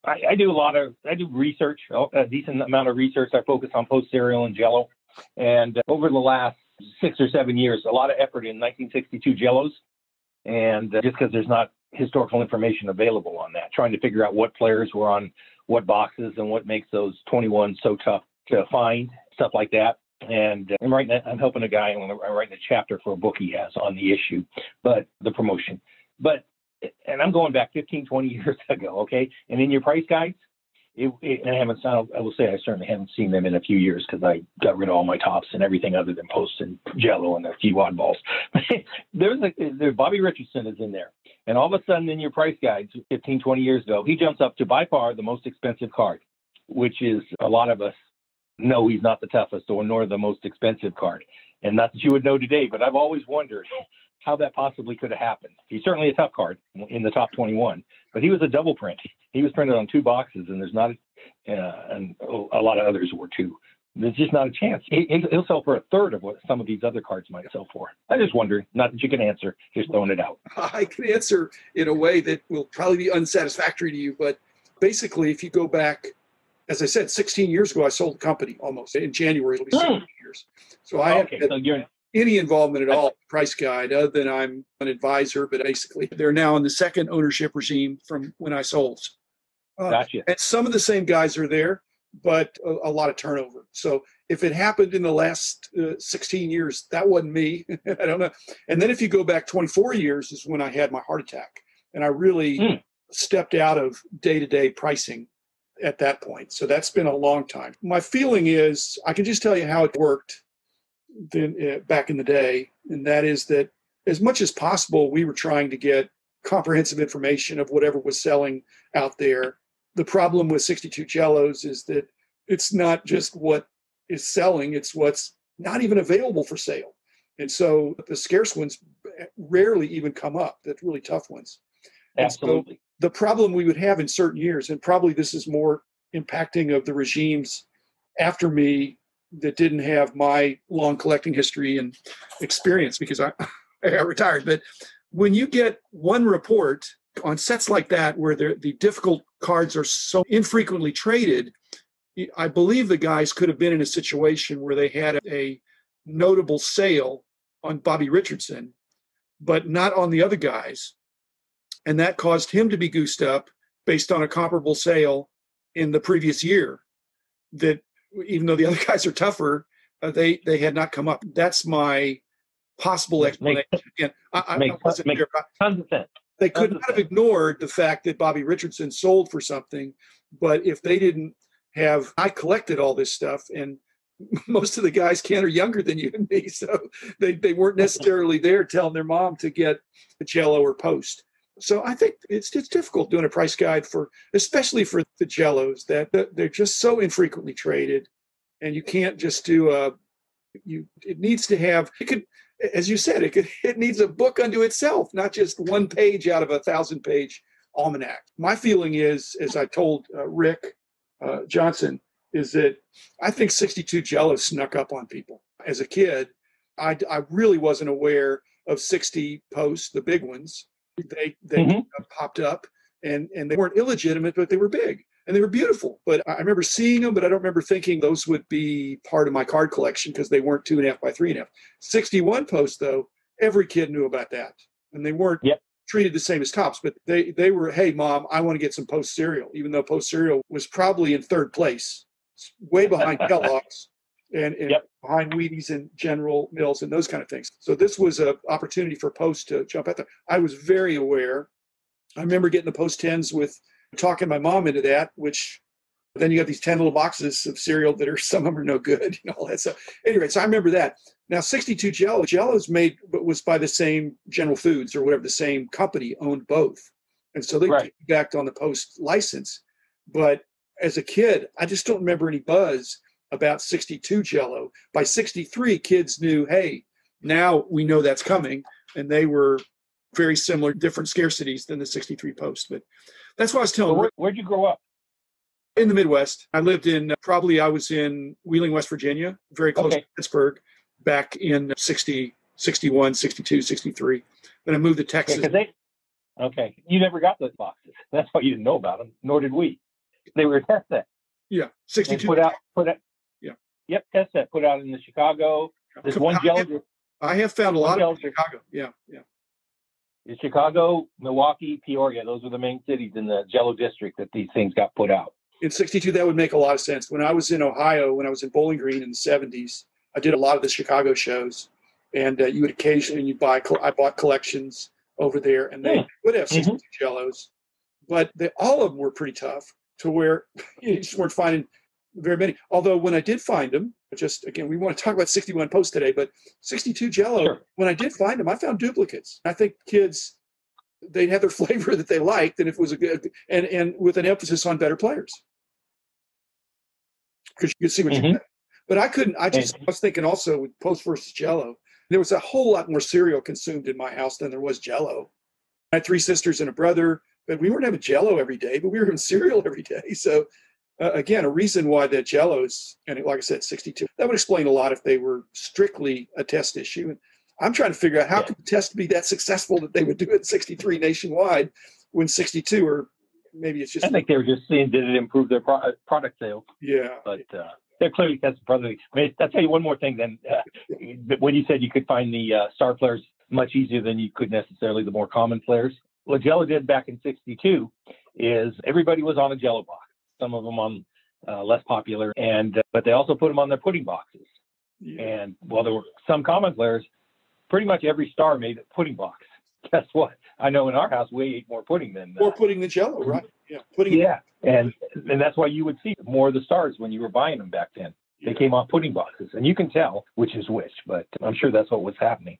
I do research, a decent amount of research. I focus on Post cereal and Jello. And over the last 6 or 7 years, a lot of effort in 1962 Jellos. And just because there's not historical information available on that, trying to figure out what players were on what boxes and what makes those 21 so tough to find, stuff like that. And I'm helping a guy, and I'm writing a chapter for a book he has on the issue, but the promotion. And I'm going back 15, 20 years ago, okay? And in your price guides, and I will say I certainly haven't seen them in a few years because I got rid of all my tops and everything other than Post and Jello and a few oddballs. There's Bobby Richardson is in there. And all of a sudden in your price guides 15, 20 years ago, he jumps up to by far the most expensive card, which is a lot of us know he's not the toughest or nor the most expensive card. And not that you would know today, but I've always wondered how that possibly could have happened. He's certainly a tough card in the top 21, but he was a double print. He was printed on 2 boxes, and there's not, and a lot of others were too. There's just not a chance. He'll sell for a third of what some of these other cards might sell for. I just wonder, not that you can answer, just throwing it out. I can answer in a way that will probably be unsatisfactory to you, but basically, if you go back, as I said, 16 years ago, I sold the company almost. In January, it'll be 16 years. So I haven't had any involvement at all in the price guide, other than I'm an advisor, but basically they're now in the second ownership regime from when I sold. Gotcha. And some of the same guys are there, but a lot of turnover. So if it happened in the last 16 years, that wasn't me. I don't know. And then if you go back 24 years is when I had my heart attack. And I really stepped out of day-to-day pricing at that point. So that's been a long time. My feeling is, I can just tell you how it worked back in the day. And that is that as much as possible, we were trying to get comprehensive information of whatever was selling out there. The problem with 62 Jellos is that it's not just what is selling, it's what's not even available for sale. And so the scarce ones rarely even come up, the really tough ones. Absolutely. So the problem we would have in certain years, and probably this is more impacting of the regimes after me that didn't have my long collecting history and experience because I retired. But when you get one report on sets like that, where the difficult cards are so infrequently traded, I believe the guys could have been in a situation where they had a notable sale on Bobby Richardson, but not on the other guys. And that caused him to be goosed up based on a comparable sale in the previous year, that even though the other guys are tougher, they had not come up. That's my possible explanation. Again, I wasn't there. Tons of sense. They could not have ignored the fact that Bobby Richardson sold for something, but if they didn't have, I collected all this stuff, and most of the guys, Ken, are younger than you and me, so they weren't necessarily there telling their mom to get the Jello or Post. So I think it's difficult doing a price guide especially for the Jellos, that they're just so infrequently traded, and you can't just do it needs to have, as you said, it needs a book unto itself, not just one page out of a 1,000-page almanac. My feeling is, as I told Rick Johnson, is that I think 62 Jello snuck up on people. As a kid, I really wasn't aware of 60 Posts, the big ones. They popped up, and they weren't illegitimate, but they were big and they were beautiful. But I remember seeing them, but I don't remember thinking those would be part of my card collection because they weren't 2.5 by 3.5. 61 Posts, though, every kid knew about that, and they weren't treated the same as tops, but they were, hey, Mom, I want to get some Post cereal, even though Post cereal was probably in third place, way behind Kellogg's and behind Wheaties and General Mills and those kind of things. So this was an opportunity for Post to jump out there. I was very aware. I remember getting the Post 10s with talking my mom into that, which then you got these 10 little boxes of cereal that some of them are no good, all that stuff. Anyway, so I remember that. Now, 62 Jello's made, but was by the same General Foods or whatever, the same company owned both. And so they piggybacked on the Post license. But as a kid, I just don't remember any buzz about 62 Jello. By 63, kids knew, hey, now we know that's coming. And they were very similar, different scarcities than the 63 Post. But that's what I was telling you. Where'd you grow up? In the Midwest. I lived I was in Wheeling, West Virginia, very close to Pittsburgh, back in 60, 61, 62, 63. Then I moved to Texas. You never got those boxes. That's why you didn't know about them, nor did we. They were a test set. Yeah, And 62. put out. Yeah. Yep, test set put out in the Chicago. There's one Jello. I have found a lot Jello of Chicago. Yeah, yeah. in Chicago, Milwaukee, Peoria. Those were the main cities in the Jello district that these things got put out. In 62, that would make a lot of sense. When I was in Ohio, when I was in Bowling Green in the 70s, I did a lot of the Chicago shows. And you would occasionally I bought collections over there, and they would have 62 Jellos. But all of them were pretty tough to where you just weren't finding very many. Although when I did find them, just again, we want to talk about 61 Post today, but 62 Jello, Sure. when I did find them, I found duplicates. I think kids, they'd have their flavor that they liked, and if it was a good, and with an emphasis on better players. Because you could see what you get. But I was thinking also with Post versus Jello, there was a whole lot more cereal consumed in my house than there was Jello. I had 3 sisters and a brother, but we weren't having Jello every day, but we were having cereal every day. So again, a reason why the Jellos, and like I said, 62, that would explain a lot if they were strictly a test issue. And I'm trying to figure out how could the test be that successful that they would do it in 63 nationwide when 62, or maybe it's just. I think they were just seeing, did it improve their product sales? Yeah. But they're clearly testing product. I mean, I'll tell you one more thing then. When you said you could find the star players much easier than you could necessarily the more common players, what Jello did back in 62 is everybody was on a Jello box. Some of them on less popular, but they also put them on their pudding boxes. Yeah. And while there were some common players, pretty much every star made a pudding box. Guess what? I know in our house we ate more pudding than Jello, right? Yeah, pudding. Yeah, and that's why you would see more of the stars when you were buying them back then. They came off pudding boxes, and you can tell which is which. But I'm sure that's what was happening.